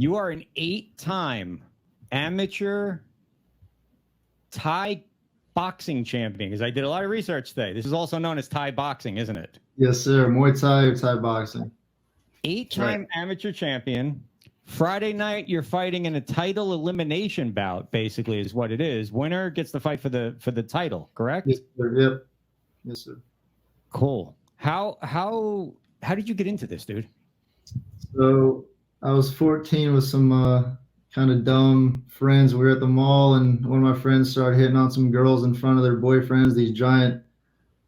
You are an 8-time amateur Thai boxing champion, because I did a lot of research today. This is also known as Thai boxing, isn't it? Yes, sir. Muay Thai or Thai boxing. 8-time amateur champion. Friday night, you're fighting in a title elimination bout, basically, is what it is. Winner gets the fight for the title, correct? Yes, sir. Yep. Yes, sir. Cool. How did you get into this, dude? So I was 14 with some kind of dumb friends. We were at the mall, and one of my friends started hitting on some girls in front of their boyfriends, these giant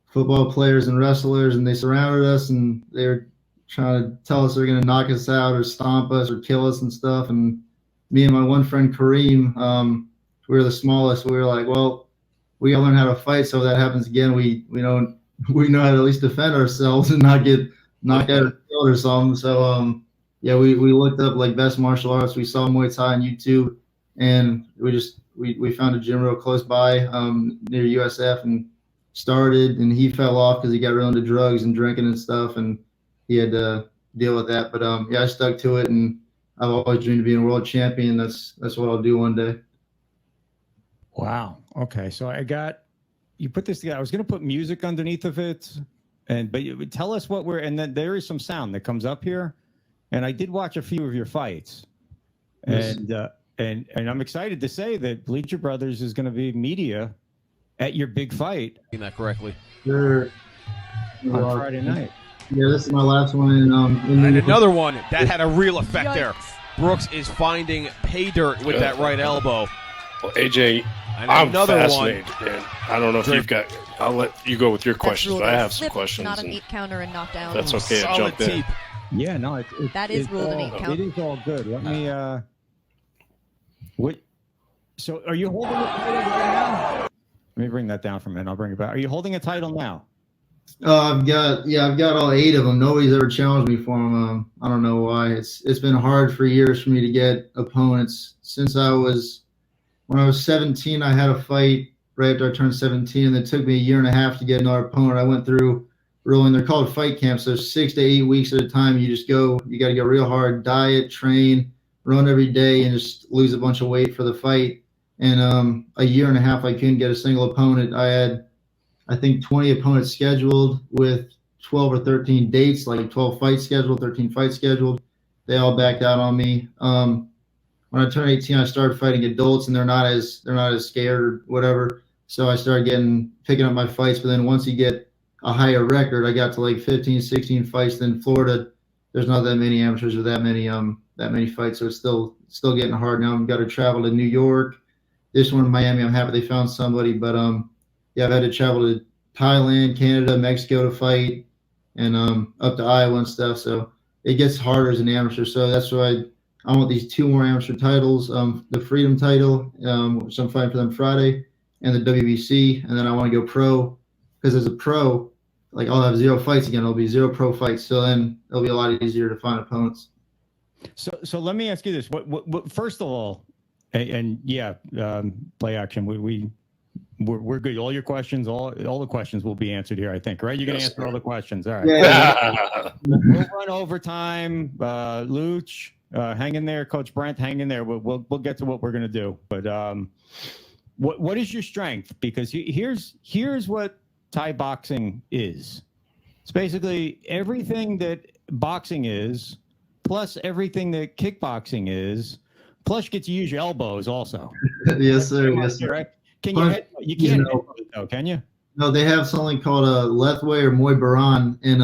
football players and wrestlers, and they surrounded us, and they were trying to tell us they're going to knock us out or stomp us or kill us and stuff. And me and my one friend Kareem, we were the smallest. We were like, well, we gotta learn how to fight, so if that happens again, we know how to at least defend ourselves and not get knocked out or killed or something. So yeah, we looked up like best martial arts. We saw Muay Thai on YouTube, and we found a gym real close by near USF and started. And he fell off because he got real into drugs and drinking and stuff, and he had to deal with that. But yeah, I stuck to it, and I've always dreamed of being a world champion. That's what I'll do one day. Wow. Okay. So you put this together. I was going to put music underneath of it, but you tell us what and then there is some sound that comes up here. And I did watch a few of your fights, Yes. and I'm excited to say that Bleacher Brothers is going to be media at your big fight. Saying that correctly. Sure. On Friday night. Yeah, this is my last one. And another one that had a real effect there. Brooks is finding pay dirt with that right elbow. Well, AJ, And I'm another fascinated, man. I don't know if you've got. I'll let you go with your questions, but I have some questions. Not an 8 counter and knockdown. That's okay. I'll Solid jump in. teep. Yeah, no, That is ruled an 8 count. It is all good. Let me. What? So, are you holding a title right now? Let me bring that down for a minute. I'll bring it back. Are you holding a title now? I've got all 8 of them. Nobody's ever challenged me for them. I don't know why. It's been hard for years for me to get opponents. When I was 17, I had a fight right after I turned 17, and it took me a year and a half to get another opponent. I went through they're called fight camps. So 6 to 8 weeks at a time. You got to go real hard, diet, train, run every day, and just lose a bunch of weight for the fight. And a year and a half, I couldn't get a single opponent. I had, I think, 20 opponents scheduled with 12 or 13 dates, like 12 fights scheduled, 13 fights scheduled. They all backed out on me. When I turned 18, I started fighting adults, and they're not as scared or whatever. So I started picking up my fights. But then once you get a higher record, I got to like 15, 16 fights. Then Florida, there's not that many amateurs with that many fights, so it's still getting hard now. I've got to travel to New York. This one in Miami, I'm happy they found somebody, but yeah, I've had to travel to Thailand, Canada, Mexico to fight, and up to Iowa and stuff. So it gets harder as an amateur. So that's why I want these 2 more amateur titles, the Freedom title, which I'm fighting for them Friday, and the WBC, and then I want to go pro. Because as a pro, like I'll have 0 fights again. It'll be 0 pro fights. So then it'll be a lot easier to find opponents. So let me ask you this: what first of all, and yeah, play action. We're good. All your questions, all the questions will be answered here. I think, right? You're gonna answer all the questions. All right. Yeah. We'll run overtime. Luch, hang in there. Coach Brent, hang in there. We'll get to what we're gonna do. But what is your strength? Because here's what Thai boxing is. It's basically everything that boxing is, plus everything that kickboxing is, plus you get to use your elbows also. Yes, sir. Yes, sir. Right? You can't headbutt it though, can you? No, they have something called a Lethway or Muay Baran in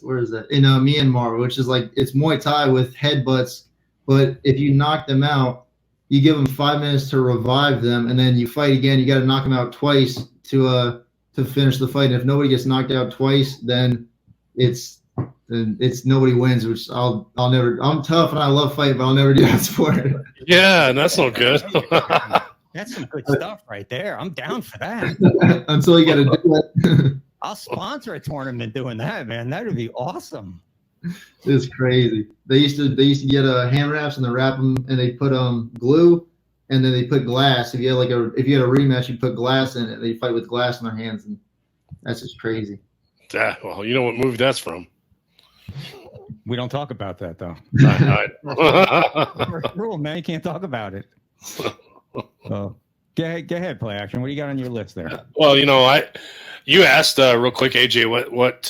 where is that? In Myanmar, which is like it's Muay Thai with headbutts, but if you knock them out, you give them 5 minutes to revive them, and then you fight again. You got to knock them out twice to finish the fight. And if nobody gets knocked out twice, then it's nobody wins, which I'll never. I'm tough and I love fighting, but I'll never do that sport. Yeah, that's no good. That's some good stuff right there. I'm down for that. Until you got to do it. I'll sponsor a tournament doing that, man. That would be awesome. It's crazy. They used to get hand wraps, and they wrap them, and they put glue, and then they put glass. If you had a rematch, you put glass in it. They fight with glass in their hands, and that's just crazy. Well, you know what movie that's from? We don't talk about that though. First rule, man, you can't talk about it. So, go ahead, play action. What do you got on your list there? Well, you asked real quick, AJ, what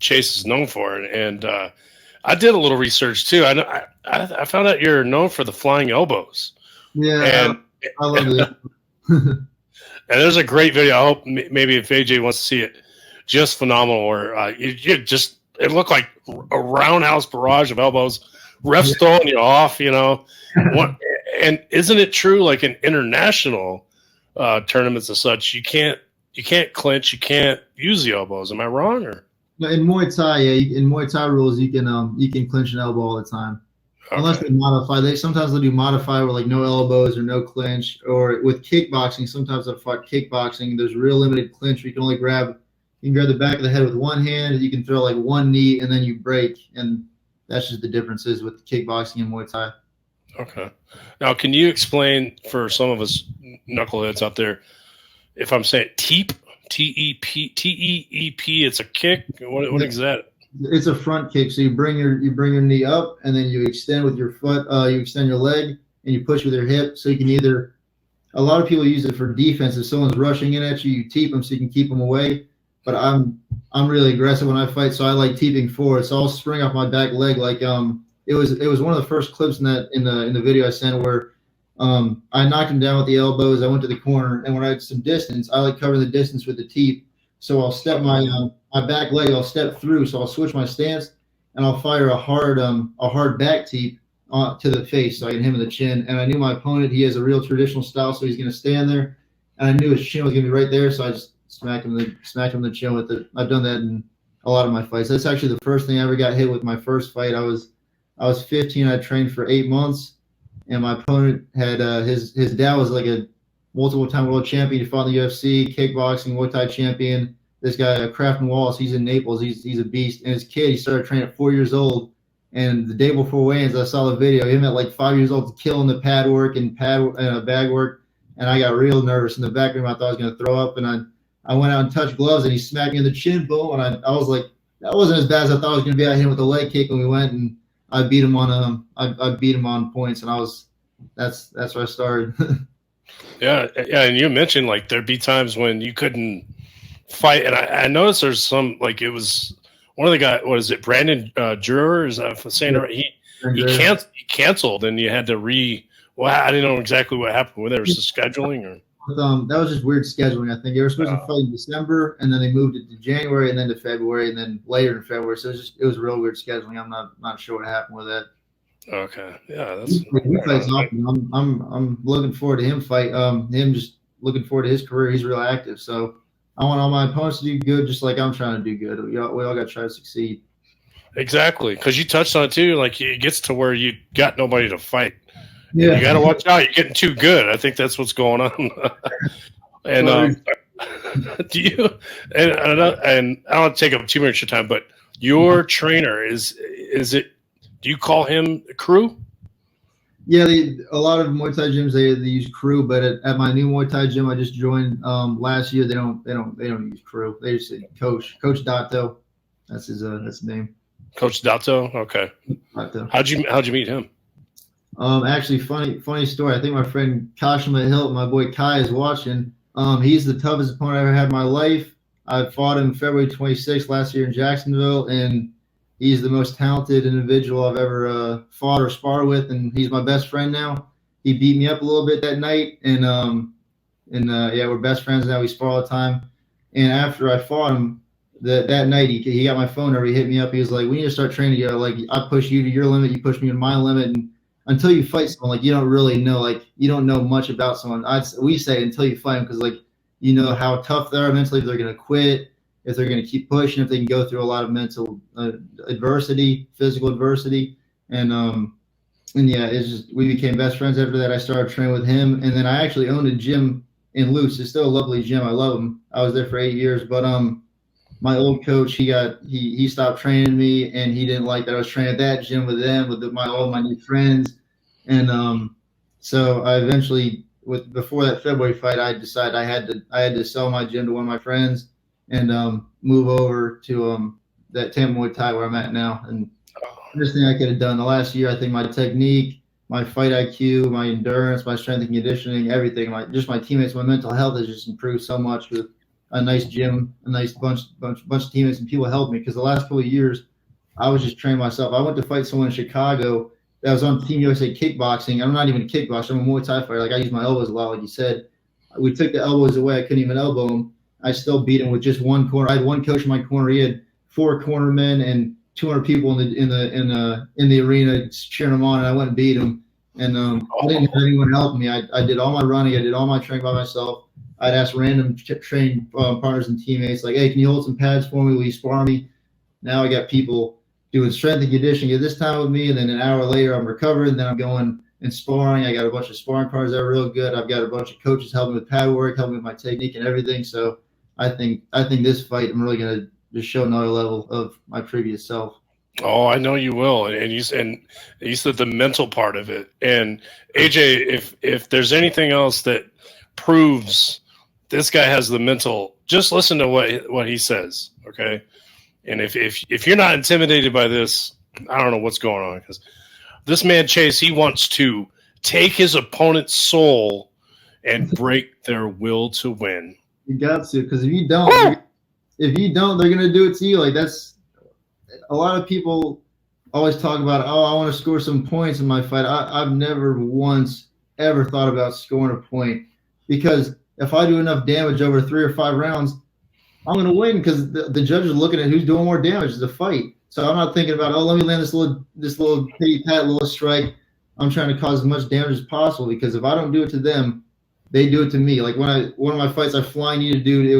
Chase is known for, and I did a little research too. I found out you're known for the flying elbows. Yeah, and I love it. and there's a great video. I hope maybe if AJ wants to see it, just phenomenal. Where it looked like a roundhouse barrage of elbows, refs throwing you off. And isn't it true? Like in international tournaments and such, you can't clinch, you can't use the elbows. Am I wrong? Or In Muay Thai, in Muay Thai rules, you can clinch an elbow all the time, unless they modify. Sometimes they'll do modify where like no elbows or no clinch. Or with kickboxing, sometimes I've fought kickboxing. There's real limited clinch. Where you can only grab the back of the head with one hand. You can throw like one knee and then you break, and that's just the differences with kickboxing and Muay Thai. Okay. Now, can you explain for some of us knuckleheads out there, if I'm saying TEEP, T-E-E-P, it's a kick? What is that? It's a front kick. So you bring your knee up, and then you extend with your foot. You extend your leg, and you push with your hip. So you can either – a lot of people use it for defense. If someone's rushing in at you, you teep them so you can keep them away. But I'm really aggressive when I fight, so I like teeping forward. So I'll spring off my back leg like it was one of the first clips in the video I sent where I knocked him down with the elbows. I went to the corner, and when I had some distance, I like cover the distance with the teep. So I'll step my back leg. I'll step through. So I'll switch my stance, and I'll fire a hard back teep to the face, so I can hit him in the chin. And I knew my opponent. He has a real traditional style, so he's going to stand there. And I knew his chin was going to be right there, so I just smacked him in the chin with it. I've done that in a lot of my fights. That's actually the first thing I ever got hit with. My first fight, I was 15. I trained for 8 months, and my opponent had his dad was like a multiple-time world champion. He fought in the UFC, kickboxing, Muay Thai champion. This guy, Crafton Wallace, he's in Naples. He's a beast. And his kid, he started training at 4 years old. And the day before weigh-ins, I saw the video. Him at like 5 years old, killing the pad work and bag work. And I got real nervous in the back room. I thought I was going to throw up. And I went out and touched gloves, and he smacked me in the chin, boom. And I was like, that wasn't as bad as I thought it was going to be. I hit him with a leg kick when we went, and I beat him on I beat him on points, and that's where I started. Yeah, and you mentioned like there'd be times when you couldn't fight, and I noticed there's some like it was one of the guys. What is it, Brandon Juror? Is that saying right? He canceled, and you had to Well, I didn't know exactly what happened. Whether it was the scheduling or. That was just weird scheduling. I think they were supposed to fight in December, and then they moved it to January, and then to February, and then later in February. So it was real weird scheduling. I'm not sure what happened with that. Okay, yeah, that's. He fights often. I'm looking forward to him fight. Him just looking forward to his career. He's real active. So I want all my opponents to do good, just like I'm trying to do good. We all got to try to succeed. Exactly, because you touched on it too. Like it gets to where you got nobody to fight. Yeah, you got to watch out. You're getting too good. I think that's what's going on. And do you? And I don't want to take up too much of your time, but your trainer is it? Do you call him crew? Yeah, a lot of Muay Thai gyms they use crew, but at my new Muay Thai gym I just joined last year, they don't use crew. They just say Coach Dato. That's his name. Coach Dato. Okay. Dato. How'd you meet him? Actually, funny story. I think my friend Kashima Hilton, my boy Kai, is watching. He's the toughest opponent I ever had in my life. I fought him February 26th last year in Jacksonville, and he's the most talented individual I've ever fought or sparred with, and he's my best friend now. He beat me up a little bit that night, and we're best friends now. We spar all the time. And after I fought him that night, he got my phone number. He hit me up. He was like, "We need to start training together. Like I push you to your limit, you push me to my limit, and until you fight someone, like you don't really know, like you don't know much about someone. We say until you fight them, because like you know how tough they are mentally, if they're going to quit, if they're going to keep pushing, if they can go through a lot of mental adversity, physical adversity, and yeah, it's just we became best friends after that. I started training with him, and then I actually owned a gym in Luce. It's still a lovely gym. I love him. I was there for 8 years, but my old coach, he stopped training me, and he didn't like that I was training at that gym with them, with all my new friends. And so I eventually, before that February fight, I decided I had to sell my gym to one of my friends and move over to that Tampa Muay Thai where I'm at now. And hardest thing I could have done. The last year, I think my technique, my fight IQ, my endurance, my strength and conditioning, everything, my teammates, my mental health has just improved so much with a nice gym, a nice bunch of teammates and people helped me. Because the last couple of years, I was just training myself. I went to fight someone in Chicago that was on Team USA kickboxing. I'm not even a kickboxer. I'm a Muay Thai fighter. Like, I use my elbows a lot, like you said. We took the elbows away. I couldn't even elbow him. I still beat him with just one corner. I had one coach in my corner. He had 4 cornermen and 200 people in the arena cheering him on, and I went and beat him. And I didn't have anyone helping me. I did all my running. I did all my training by myself. I'd ask random training partners and teammates, like, hey, can you hold some pads for me? Will you spar me? Now I got people doing strength and conditioning at this time with me, and then an hour later I'm recovering, and then I'm going and sparring. I got a bunch of sparring partners that are real good. I've got a bunch of coaches helping with pad work, helping with my technique and everything. So I think this fight, I'm really going to just show another level of my previous self. Oh, I know you will, and you said the mental part of it. And AJ, if there's anything else that proves this guy has the mental, just listen to what he says, okay? And if you're not intimidated by this, I don't know what's going on, because this man Chase, he wants to take his opponent's soul and break their will to win. You got to, because if you don't, they're going to do it to you. Like, that's a lot of people always talk about, oh, I want to score some points in my fight. I've never once ever thought about scoring a point, because if I do enough damage over 3 or 5 rounds, I'm going to win, because the judges are looking at who's doing more damage. It's a fight. So I'm not thinking about, oh, let me land this little pity pat, little strike. I'm trying to cause as much damage as possible, because if I don't do it to them, they do it to me. Like one of my fights, I flying kneed a dude. It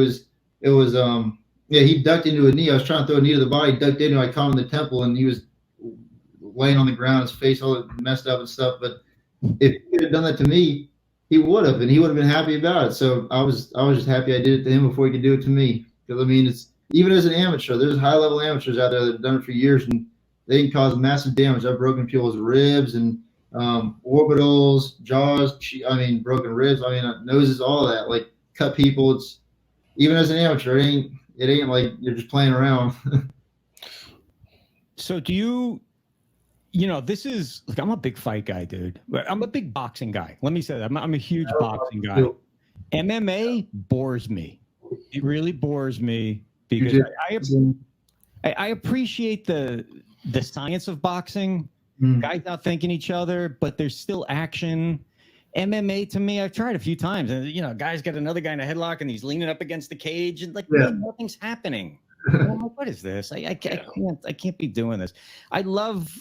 was he ducked into a knee. I was trying to throw a knee to the body, ducked into. I caught him in the temple, and he was laying on the ground, his face all messed up and stuff. But if he had done that to me, he would have, and he would have been happy about it. So I was just happy I did it to him before he could do it to me. Because I mean, it's even as an amateur, there's high level amateurs out there that have done it for years, and they can cause massive damage. I've broken people's ribs and orbitals, jaws. I mean, broken ribs. I mean, noses, all of that. Like, cut people. It's even as an amateur, it ain't like you're just playing around. So do you this is like, I'm a big fight guy, dude. I'm a big boxing guy. Let me say that. I'm a huge boxing guy. MMA bores me. It really bores me, because I appreciate the science of boxing. Guys out thinking each other, but there's still action. MMA, to me, I've tried a few times, and guy's got another guy in a headlock, and he's leaning up against the cage, and nothing's happening. I'm like, what is this? I can't be doing this. I love,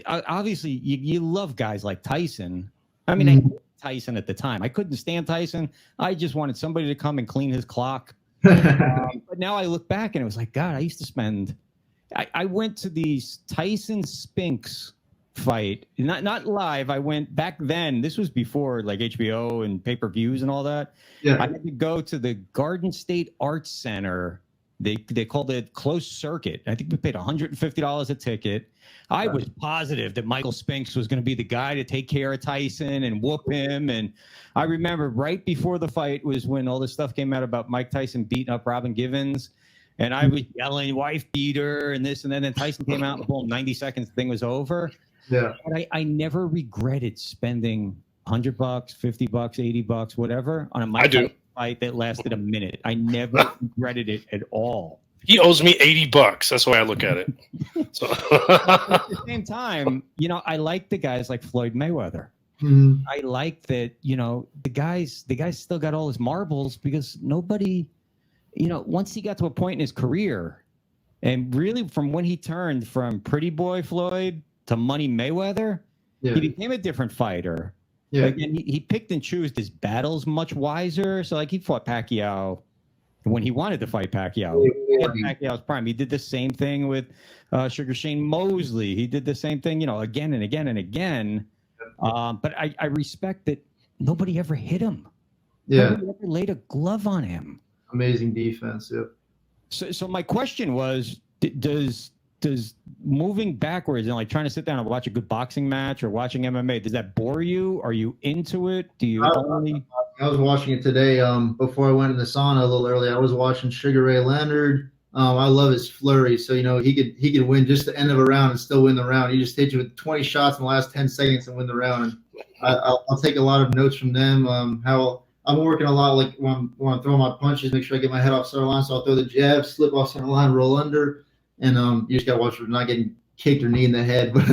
obviously you love guys like Tyson. I mean, I hated Tyson at the time. I couldn't stand Tyson. I just wanted somebody to come and clean his clock. But now I look back, and it was like, God, I used to spend. I went to these Tyson Spinks fight, not live. I went back then. This was before like HBO and pay-per-views and all that. Yeah. I had to go to the Garden State Arts Center. They called it closed circuit. I think we paid $150 a ticket. I was positive that Michael Spinks was going to be the guy to take care of Tyson and whoop him. And I remember right before the fight was when all this stuff came out about Mike Tyson beating up Robin Givens. And I was yelling, wife beater, and this and then Tyson came out, and boom, 90 seconds, the thing was over. Yeah. But I never regretted spending $100, $50, $80, whatever, on a Mike Tyson fight that lasted a minute. I never regretted it at all. He owes me $80. That's the way I look at it. So. At the same time, I like the guys like Floyd Mayweather. Mm-hmm. I like that, the guy's still got all his marbles, because nobody, once he got to a point in his career, and really from when he turned from Pretty Boy Floyd to Money Mayweather, he became a different fighter. Yeah. Again, he picked and chose his battles much wiser. So like, he fought Pacquiao when he wanted to fight Pacquiao. Pacquiao's prime. He did the same thing with Sugar Shane Mosley. He did the same thing, again and again and again. But I respect that nobody ever hit him. Yeah. Nobody ever laid a glove on him. Amazing defense. Yeah. So my question was, does moving backwards and like trying to sit down and watch a good boxing match or watching MMA, does that bore you? Are you into it? Do you only? I was watching it today. Before I went in the sauna a little early, I was watching Sugar Ray Leonard, I love his flurry. So he could win just the end of a round and still win the round. He just hit you with 20 shots in the last 10 seconds and win the round. And I'll take a lot of notes from them. How I'm working a lot, like when I'm throwing my punches, make sure I get my head off center line. So I'll throw the jab, slip off center line, roll under, and you just gotta watch for not getting kicked or knee in the head. But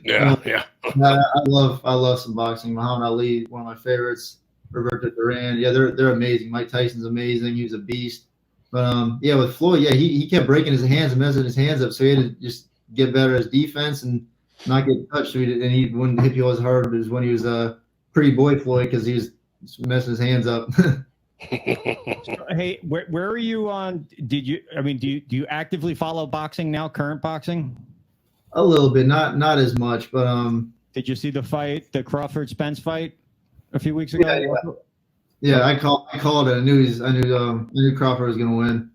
yeah. I love some boxing. Muhammad Ali, one of my favorites. Roberto Duran, yeah, they're amazing. Mike Tyson's amazing. He was a beast. But with Floyd, yeah, he kept breaking his hands and messing his hands up, so he had to just get better at his defense and not get touched. So he wouldn't hit you as hard as when he was a pretty boy Floyd, because he was messing his hands up. Hey, where are you on? Do you actively follow boxing now? Current boxing? A little bit, not as much, but Did you see the Crawford Spence fight a few weeks ago? Yeah, I called it. I knew Crawford was going to win.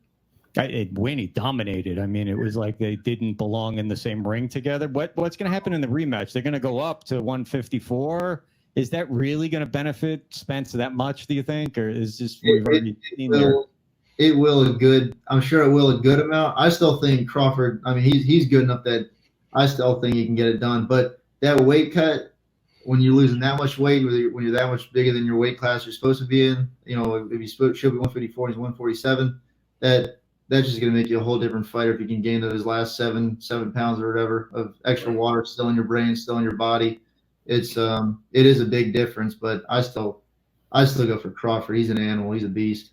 He dominated. I mean, it was like they didn't belong in the same ring together. What's going to happen in the rematch? They're going to go up to 154. Is that really going to benefit Spence that much, do you think? Or is this we've already seen there? It will a good. I'm sure it will a good amount. I still think Crawford. I mean, he's good enough that I still think he can get it done. But that weight cut, when you're losing that much weight, when you're that much bigger than your weight class you're supposed to be in, if you should be 154, he's 147. That's just going to make you a whole different fighter if you can gain those last 7 pounds or whatever of extra water still in your brain, still in your body. It is a big difference, but I still go for Crawford. He's an animal. He's a beast.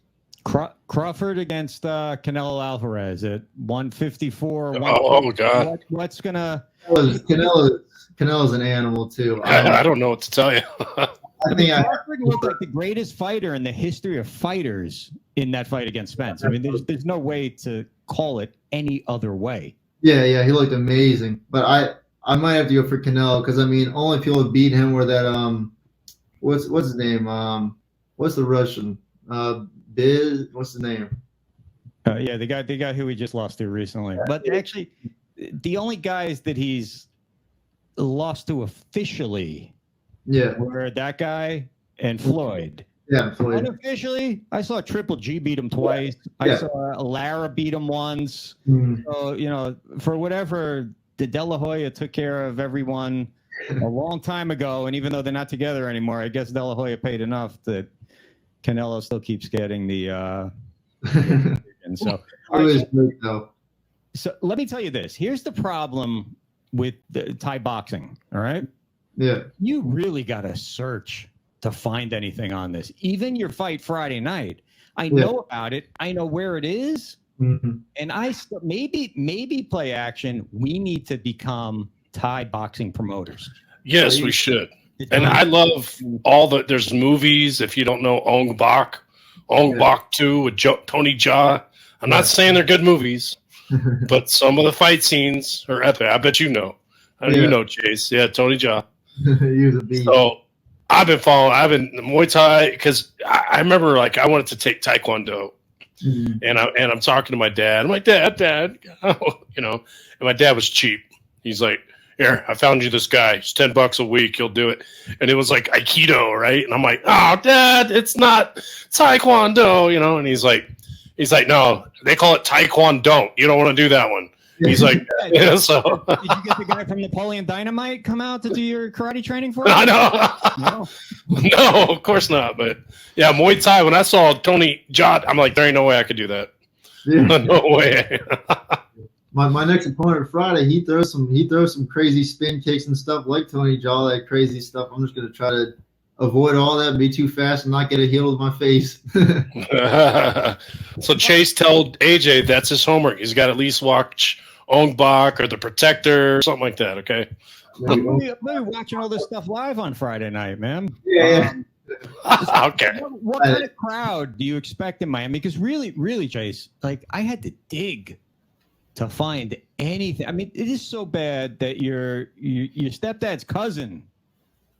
Crawford against Canelo Alvarez at 154. Oh God! What's gonna? Canelo's an animal too. I don't know what to tell you. I think Crawford looked like the greatest fighter in the history of fighters in that fight against Spence. I mean, there's no way to call it any other way. Yeah, he looked amazing. But I might have to go for Canelo, because I mean, only people who beat him were that what's his name? What's the Russian? Biz, what's the name? Yeah, the guy who we just lost to recently. But actually, the only guys that he's lost to officially were that guy and Floyd. Yeah, Floyd. Unofficially, I saw Triple G beat him twice. Yeah. I saw Lara beat him once. Mm. So, for whatever, the De La Hoya took care of everyone a long time ago. And even though they're not together anymore, I guess De La Hoya paid enough that Canelo still keeps getting the and so It was great though. So let me tell you this. Here's the problem with the Thai boxing. All right. Yeah. You really got to search to find anything on this. Even your fight Friday night. I know about it. I know where it is. Mm-hmm. And maybe play action. We need to become Thai boxing promoters. Yes, we should. And I love there's movies. If you don't know Ong Bak 2 with Tony Jaa. I'm not saying they're good movies, but some of the fight scenes are epic. I bet you know. You know, Chase. Yeah, Tony Jaa. He was a beast. So I've been Muay Thai, because I remember, like, I wanted to take Taekwondo. Mm-hmm. And I'm talking to my dad. I'm like, Dad, and my dad was cheap. He's like, here, I found you this guy. It's $10 a week. He'll do it. And it was like Aikido, right? And I'm like, oh, Dad, it's not Taekwondo, And he's like, no, they call it Taekwondo. You don't want to do that one. He's like, yeah, so. Did you get the guy from Napoleon Dynamite come out to do your karate training for you? I know. No, of course not. But yeah, Muay Thai, when I saw Tony Jaa, I'm like, there ain't no way I could do that. Yeah. No way. My next opponent Friday, he throws some crazy spin kicks and stuff like Tony Jaa, that crazy stuff. I'm just going to try to avoid all that, be too fast, and not get a heel with my face. So Chase told AJ that's his homework. He's got to at least watch Ong Bak or The Protector or something like that, okay? I'm watching all this stuff live on Friday night, man. Yeah. Okay. What kind of crowd do you expect in Miami? Because really, Chase, like, I had to dig to find anything. I mean, it is so bad that your stepdad's cousin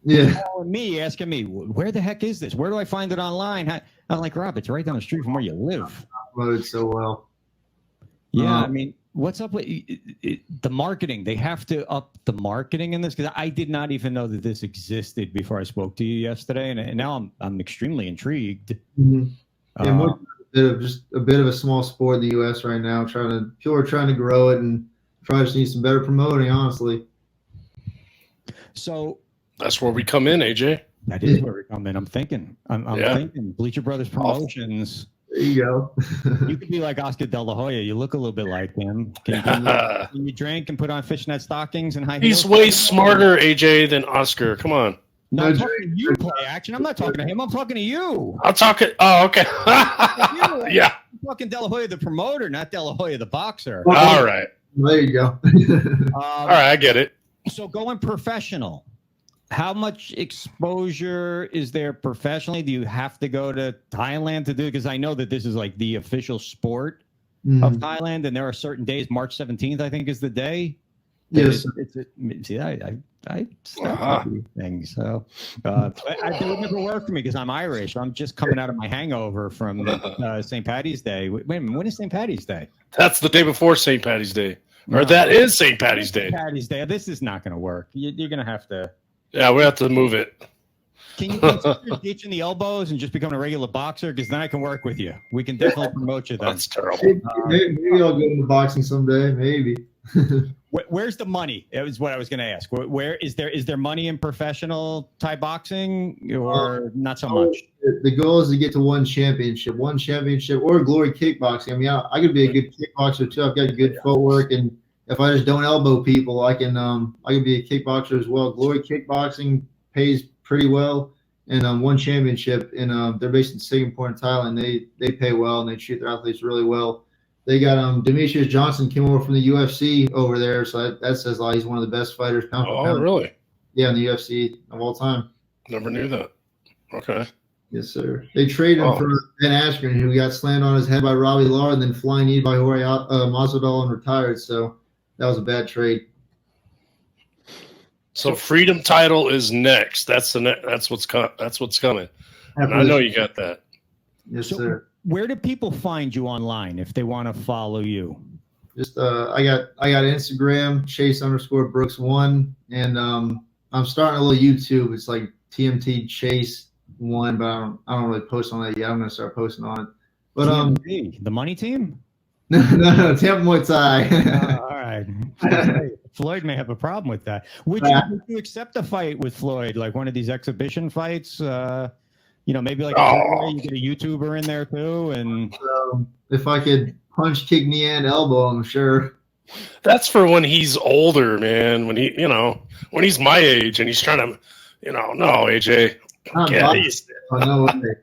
calling me, asking me, where the heck is this? Where do I find it online? I'm like, Rob, it's right down the street from where you live. Promoted so well. Yeah, I mean, what's up with the marketing? They have to up the marketing in this, because I did not even know that this existed before I spoke to you yesterday, and now I'm extremely intrigued. Mm-hmm. a bit of a small sport in the U.S. right now. People are trying to grow it, and probably just need some better promoting, honestly. So that's where we come in, AJ. that is where we come in. I'm thinking Bleacher Brothers Promotions. There you go. You could be like Oscar De La Hoya. You look a little bit like him. Can you drink and put on fishnet stockings and high heels? He's way smarter, AJ, than Oscar. Come on. No, I'm talking to you, play action. I'm not talking to him. I'm talking to you. I'll talk it. Oh, okay. Yeah. I'm talking De La Hoya, the promoter, not De La Hoya, the boxer. All right. There you go. All right, I get it. So going professional, how much exposure is there professionally? Do you have to go to Thailand to do it? Because I know that this is like the official sport of Thailand, and there are certain days. March 17th, I think, is the day. Yes. See, I stuff things. So it would never work for me because I'm Irish. I'm just coming out of my hangover from St. Patty's Day. Wait a minute, when is St. Patty's Day? That's the day before St. Patty's Day. Or that is St. Patty's Day. St. Patty's Day. This is not going to work. You're going to have to. Yeah, we have to move it. Can you consider ditching the elbows and just becoming a regular boxer? Because then I can work with you. We can definitely promote you then. That's terrible. Maybe I'll get into boxing someday. Maybe. Where's the money? That was what I was going to ask. Where is there money in professional Thai boxing or not so much? The goal is to get to one championship or glory kickboxing. I mean, I could be a good kickboxer too. I've got good footwork, and if I just don't elbow people, I can be a kickboxer as well. Glory kickboxing pays pretty well, and one championship, and they're based in Singapore in Thailand. They pay well and they treat their athletes really well. They got Demetrius Johnson came over from the UFC over there, so that says a lot. He's one of the best fighters pound for pound. Oh, really? Yeah, in the UFC of all time. Never knew that. Okay. Yes, sir. They traded him for Ben Askren, who got slammed on his head by Robbie Lawler and then flying knee by Jorge Masvidal and retired. So that was a bad trade. So Freedom title is next. That's what's coming. And I know you got that. Yes, sir. Where do people find you online if they want to follow you? Just I got Instagram, Chase_Brooks1, and I'm starting a little YouTube. It's like TMT Chase 1, but I don't really post on that yet. I'm gonna start posting on it. But TMT, the money team? no, Tampa Muay Thai. All right. Floyd may have a problem with that. Would you accept a fight with Floyd, like one of these exhibition fights? Maybe like you get a YouTuber in there too, and if I could punch, kick, knee, and elbow, I'm sure. That's for when he's older, man. When when he's my age and he's trying to, no, AJ. No way. If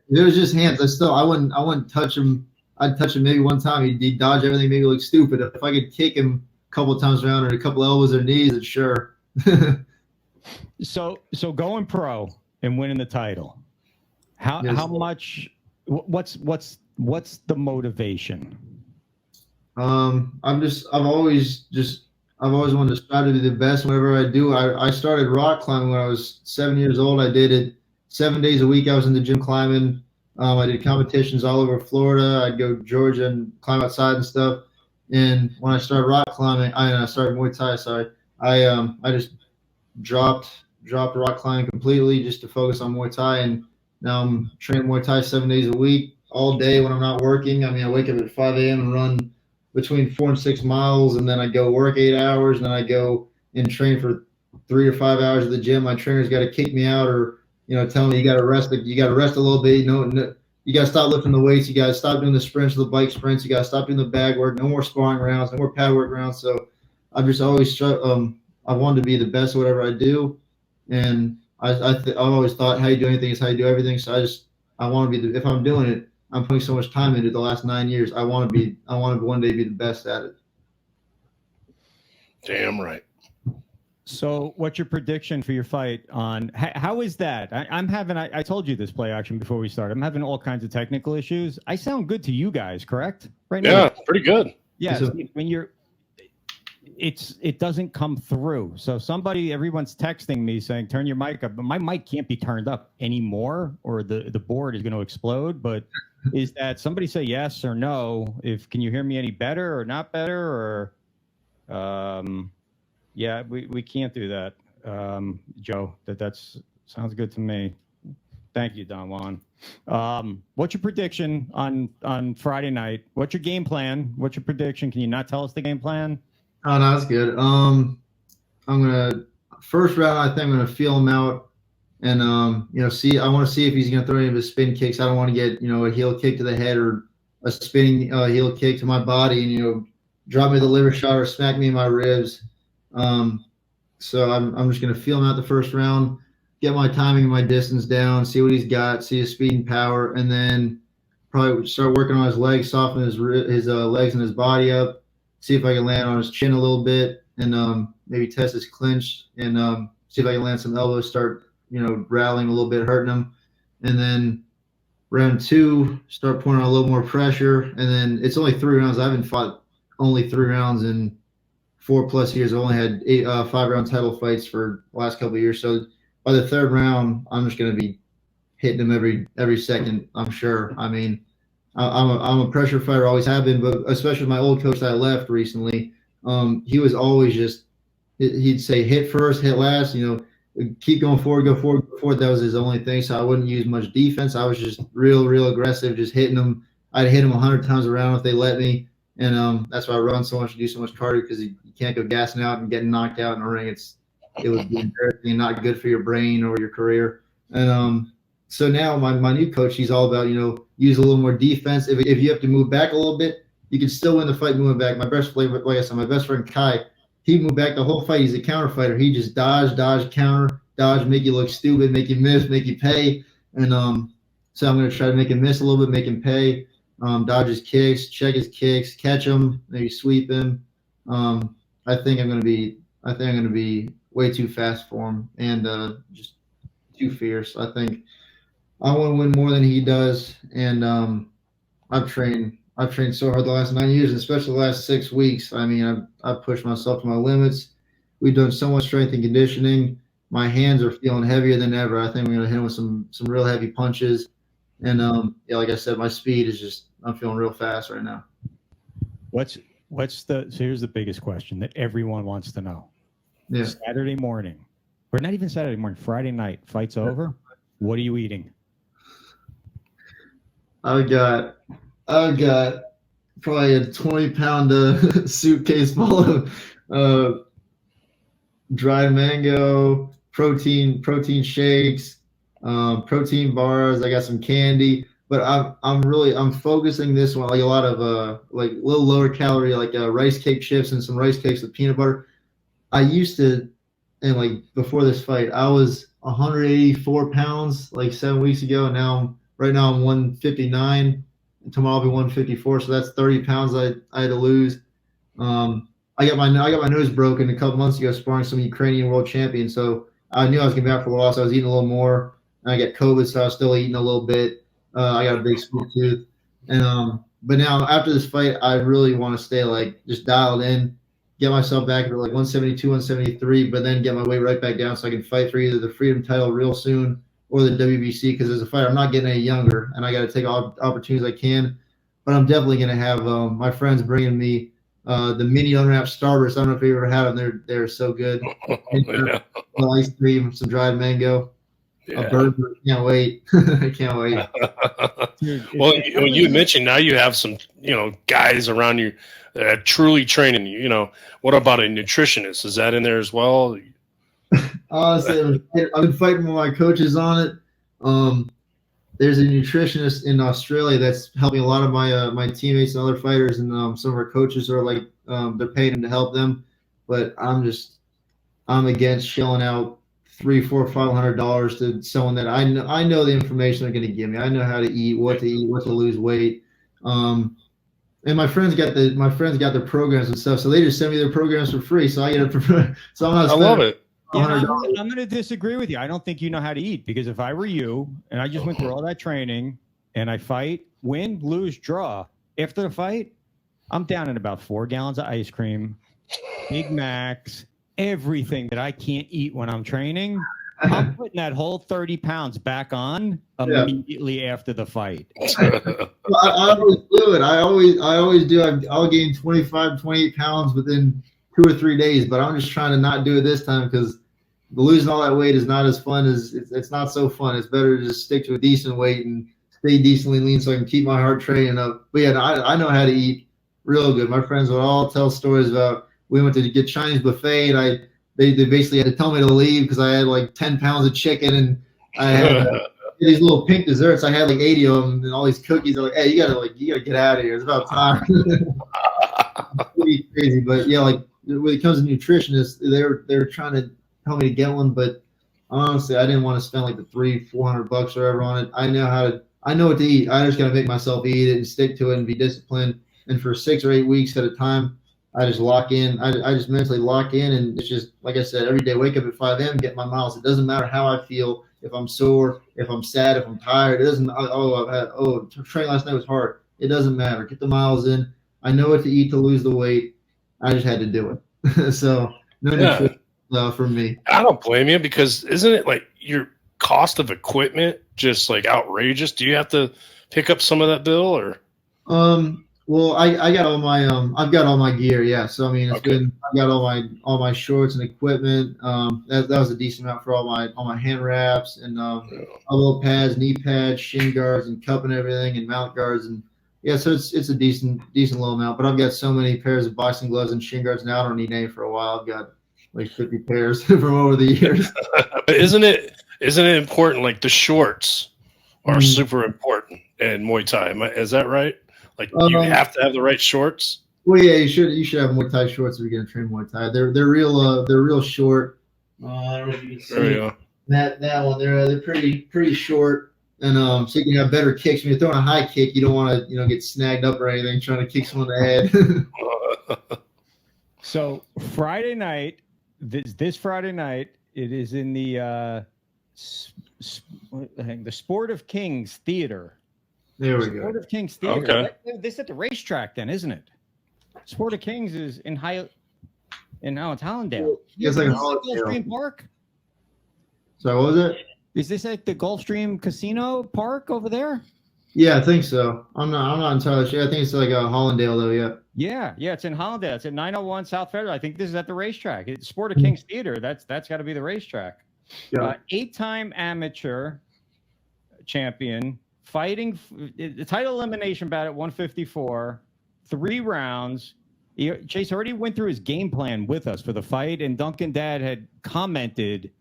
it was just hands, I wouldn't touch him. I'd touch him maybe one time. He'd dodge everything, maybe look stupid. If I could kick him a couple of times around or a couple of elbows or knees, then sure. So going pro and winning the title. How much? What's the motivation? I've always wanted to strive to be the best whenever I do. I started rock climbing when I was 7 years old. I did it 7 days a week. I was in the gym climbing. I did competitions all over Florida. I'd go to Georgia and climb outside and stuff. And when I started rock climbing, I started Muay Thai. Sorry, I just dropped rock climbing completely just to focus on Muay Thai. And now I'm training Muay Thai 7 days a week, all day when I'm not working. I mean, I wake up at 5 a.m. and run between 4 and 6 miles, and then I go work 8 hours, and then I go and train for 3 or 5 hours at the gym. My trainer's got to kick me out or tell me you got to rest. You got to rest a little bit. You got to stop lifting the weights. You got to stop doing the sprints, the bike sprints. You got to stop doing the bag work. No more sparring rounds. No more pad work rounds. So I've just always I wanted to be the best at whatever I do, and I've always thought how you do anything is how you do everything. So I want to be if I'm doing it, I'm putting so much time into the last 9 years. I want to one day be the best at it. Damn right. So what's your prediction for your fight on how is that? I told you this play action before we started. I'm having all kinds of technical issues. I sound good to you guys, correct? Right now? Yeah, pretty good. Yeah. When it doesn't come through. So everyone's texting me saying, turn your mic up, but my mic can't be turned up anymore or the board is going to explode. But is that somebody say yes or no? Can you hear me any better or not better or, yeah, we can't do that. Joe, that sounds good to me. Thank you, Don Juan. What's your prediction on Friday night? What's your game plan? What's your prediction? Can you not tell us the game plan? Oh, no, that's good. I'm gonna first round. I think I'm gonna feel him out, and see. I want to see if he's gonna throw any of his spin kicks. I don't want to get a heel kick to the head or a spinning heel kick to my body, and drop me the liver shot or smack me in my ribs. So I'm just gonna feel him out the first round, get my timing and my distance down, see what he's got, see his speed and power, and then probably start working on his legs, soften his legs and his body up. See if I can land on his chin a little bit, and maybe test his clinch, and see if I can land some elbows, start rattling a little bit, hurting him. And then round 2, start putting on a little more pressure. And then it's only 3 rounds. I haven't fought only 3 rounds in 4+ years. I've only had 5-round title fights for the last couple of years. So by the 3rd round, I'm just going to be hitting him every second, I'm sure. I mean, I'm a pressure fighter, always have been, but especially my old coach that I left recently, he was always he'd say hit first, hit last, keep going forward, go forward, go forward. That was his only thing. So I wouldn't use much defense. I was just real aggressive, just hitting them. I'd hit them 100 times around if they let me. And that's why I run so much, do so much cardio, because you can't go gassing out and getting knocked out in the ring. It would be embarrassing and not good for your brain or your career. And so now my new coach, he's all about, use a little more defense. If you have to move back a little bit, you can still win the fight moving back. My best player, like I said, my best friend Kai, he moved back the whole fight. He's a counter fighter. He just dodge, counter, dodge, make you look stupid, make you miss, make you pay. And so I'm going to try to make him miss a little bit, make him pay, dodge his kicks, check his kicks, catch him, maybe sweep him. I think I'm going to be way too fast for him and just too fierce. I think I want to win more than he does, and I've trained so hard the last 9 years, especially the last 6 weeks. I mean, I've pushed myself to my limits. We've done so much strength and conditioning. My hands are feeling heavier than ever. I think we're going to hit him with some real heavy punches. And like I said, my speed is I'm feeling real fast right now. So here's the biggest question that everyone wants to know. Yeah. Saturday morning, or not even Saturday morning, Friday night, fight's over. What are you eating? I've got probably a 20-pound suitcase full of dried mango, protein shakes, protein bars. I got some candy, but I'm focusing this one like a lot of like a little lower calorie, like rice cake chips and some rice cakes with peanut butter. I used to, and like before this fight, I was 184 pounds like 7 weeks ago, and right now I'm 159. And tomorrow I'll be 154, so that's 30 pounds I had to lose. I got my nose broken a couple months ago sparring some Ukrainian world champion, so I knew I was going to be out for the loss. I was eating a little more. And I got COVID, so I was still eating a little bit. I got a big sweet tooth. And but now after this fight, I really want to stay like just dialed in, get myself back to like 172, 173, but then get my weight right back down so I can fight for either the freedom title real soon or the WBC, because as a fighter, I'm not getting any younger, and I got to take all opportunities I can. But I'm definitely going to have my friends bringing me the mini unwrapped starbursts. I don't know if you ever had them. They're so good. Yeah. Ice cream, some dried mango, Yeah. a burger. Can't wait. I can't wait. Well, you mentioned now you have some, guys around you that are truly training you. What about a nutritionist? Is that in there as well? Honestly, I've been fighting with my coaches on it. There's a nutritionist in Australia that's helping a lot of my teammates and other fighters, and some of our coaches are like they're paying him to help them. But I'm against shelling out $300, $400, $500 to someone that I know the information they're going to give me. I know how to eat, what to lose weight. And my friends got the programs and stuff, so they just send me their programs for free. So I get it. So I love it. Yeah, I'm going to disagree with you. I don't think you know how to eat, because if I were you and I just went through all that training and I fight, win, lose, draw, after the fight, I'm down in about 4 gallons of ice cream, Big Macs, everything that I can't eat when I'm training. I'm putting that whole 30 pounds back on immediately after the fight. I always do it. I always do. I'll gain 25, 28 pounds within 2 or 3 days, but I'm just trying to not do it this time because losing all that weight is not as fun as it's not so fun. It's better to just stick to a decent weight and stay decently lean so I can keep my heart training up. But yeah, I know how to eat real good. My friends would all tell stories about we went to get Chinese buffet and they basically had to tell me to leave because I had like 10 pounds of chicken and I had these little pink desserts. I had like 80 of them and all these cookies. They're like, hey, you gotta get out of here. It's about time. Pretty crazy, but yeah, like when it comes to nutritionists, they're trying to tell me to get one, but honestly, I didn't want to spend like the $300-400 or whatever on it. I know what to eat. I just gotta make myself eat it and stick to it and be disciplined. And for 6 or 8 weeks at a time, I just lock in. I just mentally lock in, and it's just like I said, every day wake up at 5 a.m. get my miles. It doesn't matter how I feel. If I'm sore, if I'm sad, if I'm tired, it doesn't. Training last night was hard. It doesn't matter. Get the miles in. I know what to eat to lose the weight. I just had to do it. So no nutrition for me. I don't blame you because isn't it like your cost of equipment just like outrageous? Do you have to pick up some of that bill or? Well, I got all my I've got all my gear, yeah. So I mean, Okay. I've got all my shorts and equipment. That was a decent amount for all my hand wraps and elbow pads, knee pads, shin guards, and cup and everything, and mount guards, and yeah. So it's a decent little amount. But I've got so many pairs of boxing gloves and shin guards now. I don't need any for a while. I've got like 50 pairs from over the years. But isn't it important? Like the shorts are super important in Muay Thai. Is that right? Like you have to have the right shorts. Well, yeah, you should have Muay Thai shorts if you're gonna train Muay Thai. They're real short. I don't know if you can see There you go. that one. They're pretty short, and so you can have better kicks. When you're throwing a high kick, you don't want to get snagged up or anything trying to kick someone in the head. So Friday night, this Friday night, it is in the Sport of Kings Theater. There we go. Sport of Kings Theater. Okay. This at the racetrack, then, isn't it? Sport of Kings is in it's Hollandale. It's like a Gulfstream Park. So what was it? Is this at the Gulfstream Casino Park over there? Yeah, I think so. I'm not entirely sure. I think it's like a Hollandale though. Yeah. Yeah, it's in Hollandale. It's at 901 South Federal. I think this is at the racetrack. It's Sport of Kings Theater. That's got to be the racetrack. Yeah. 8-time amateur champion, fighting the title elimination bout at 154, 3 rounds. Chase already went through his game plan with us for the fight, and Duncan Dad had commented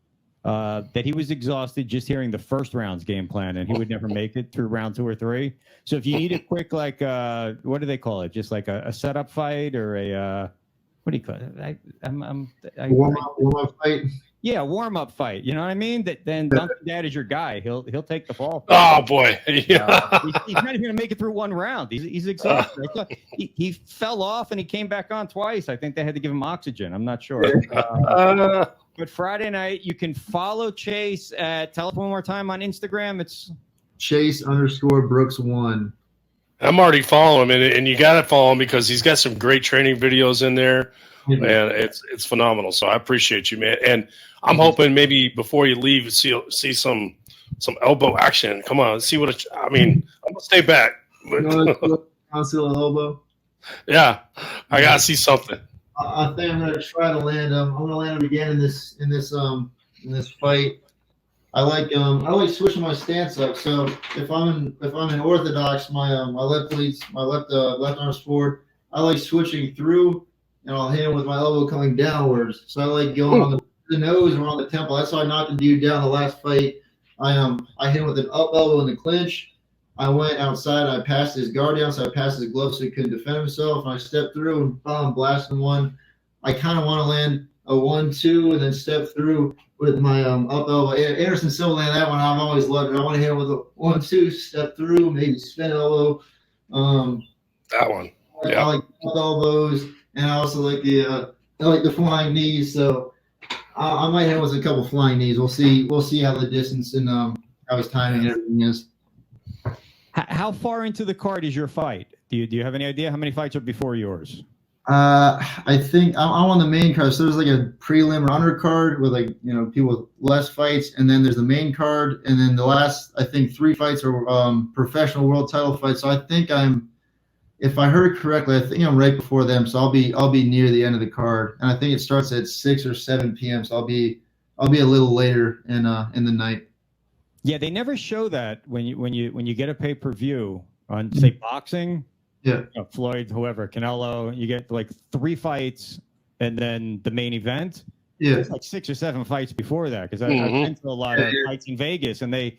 that he was exhausted just hearing the first round's game plan, and he would never make it through round 2 or 3. So if you need a quick, like, what do they call it? Just like a setup fight or a what do you call it? Warm-up fight. Yeah, warm-up fight. You know what I mean? Then Duncan Dad is your guy. He'll take the fall. Oh boy, yeah. He's not even going to make it through 1 round. He's exhausted. He fell off and he came back on twice. I think they had to give him oxygen. I'm not sure. But Friday night, you can follow Chase at, tell us one more time on Instagram. It's Chase_Brooks1. I'm already following him, and you got to follow him because he's got some great training videos in there, and it's phenomenal. So I appreciate you, man. And I'm hoping maybe before you leave, see some elbow action. Come on, see what I'm gonna stay back. Conceal elbow. Yeah, I gotta see something. I think I'm gonna try to land him. I'm gonna land him again in this fight. I like switching my stance up. So if I'm in orthodox, my left arm's forward. I like switching through, and I'll hit him with my elbow coming downwards. So I like going on the nose or on the temple. That's how I knocked the dude down the last fight. I hit him with an up elbow in the clinch. I went outside and I passed his guard down, so I passed his glove so he couldn't defend himself. And I stepped through and boom, blasted one. I kind of want to land a 1-2 and then step through with my up elbow. Anderson Silva landed that one. I've always loved it. I want to hit him with a 1-2, step through, maybe spin elbow. That one. Yeah. I like up elbows, and I also like the flying knees. So I might hit him with a couple flying knees. We'll see how the distance and how his timing and everything is. how far into the card is your fight? Do you have any idea how many fights are before yours? I think I'm on the main card. So there's like a prelim or undercard with people with less fights, and then there's the main card, and then the last I think 3 fights are professional world title fights. So I think if I heard correctly, I think I'm right before them. So I'll be near the end of the card, and I think it starts at 6 or 7 p.m. So I'll be a little later in the night. Yeah, they never show that when you get a pay-per-view on, say, boxing. Yeah. Floyd, whoever, Canelo, you get like 3 fights and then the main event. Yeah. It's like 6 or 7 fights before that, because I've been to a lot of fights in Vegas, and they,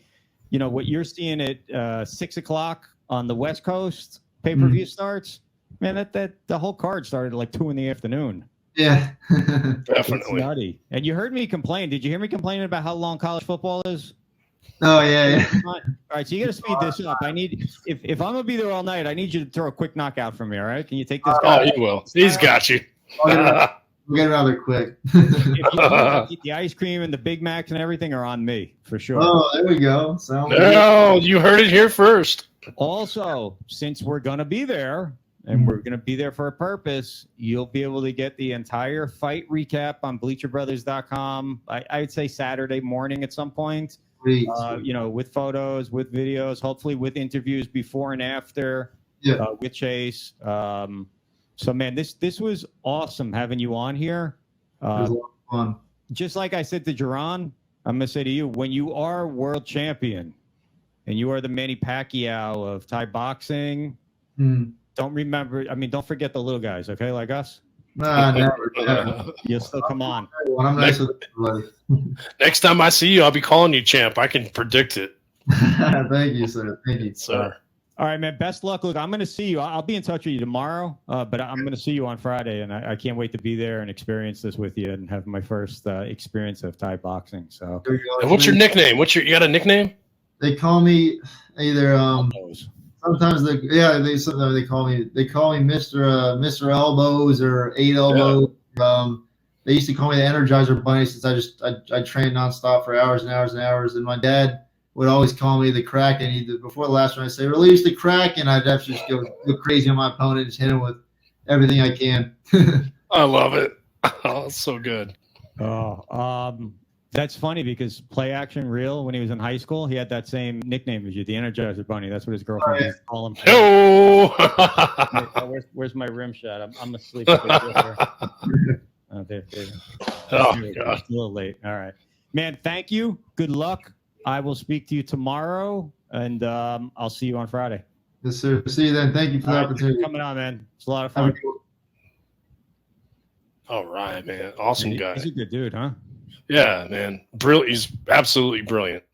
what you're seeing at 6 o'clock on the West Coast, pay-per-view starts. Man, that the whole card started at like 2 in the afternoon. Yeah. Definitely. It's nutty. And you heard me complain. Did you hear me complaining about how long college football is? Oh yeah. All right, so you got to speed this up. I need, if I'm gonna be there all night, I need you to throw a quick knockout for me. All right? Can you take this guy? Oh, he will. He's got you. We'll get around there quick. The ice cream and the Big Macs and everything are on me for sure. Oh, there we go. No, you heard it here first. Also, since we're gonna be there and we're gonna be there for a purpose, you'll be able to get the entire fight recap on BleacherBrothers.com. I'd say Saturday morning at some point. With photos, with videos, hopefully with interviews before and after, with Chase. So, man, this was awesome having you on here. It was a lot of fun. Just like I said to Jerron, I'm going to say to you, when you are world champion and you are the Manny Pacquiao of Thai boxing, don't forget the little guys, okay, like us? Nah, never. You'll still come on. I'm nice with everybody. Next time I see you, I'll be calling you champ. I can predict it. Thank you, sir. Thank you, sir. All right, man. Best luck. Look, I'm going to see you. I'll be in touch with you tomorrow, but I'm going to see you on Friday, and I can't wait to be there and experience this with you and have my first experience of Thai boxing. So, and what's your nickname? You got a nickname? They call me either sometimes they call me Mr. Elbows or 8 Elbows. They used to call me the Energizer Bunny since I trained nonstop for hours and hours and hours. And my dad would always call me the Kraken. Before the last one, I'd say, release the Kraken. I'd have to just go crazy on my opponent, just hit him with everything I can. I love it. Oh, it's so good. That's funny because Play Action Real, when he was in high school, he had that same nickname as you, the Energizer Bunny. That's what his girlfriend used to call him. Where's my rim shot? I'm asleep. There. Oh, God. It's a little late. All right. Man, thank you. Good luck. I will speak to you tomorrow, and I'll see you on Friday. Yes, sir. See you then. Thank you for the opportunity. Thanks for coming on, man. It's a lot of fun. All right, man. Awesome guy. He's a good dude, huh? Yeah, man. Brilliant. He's absolutely brilliant.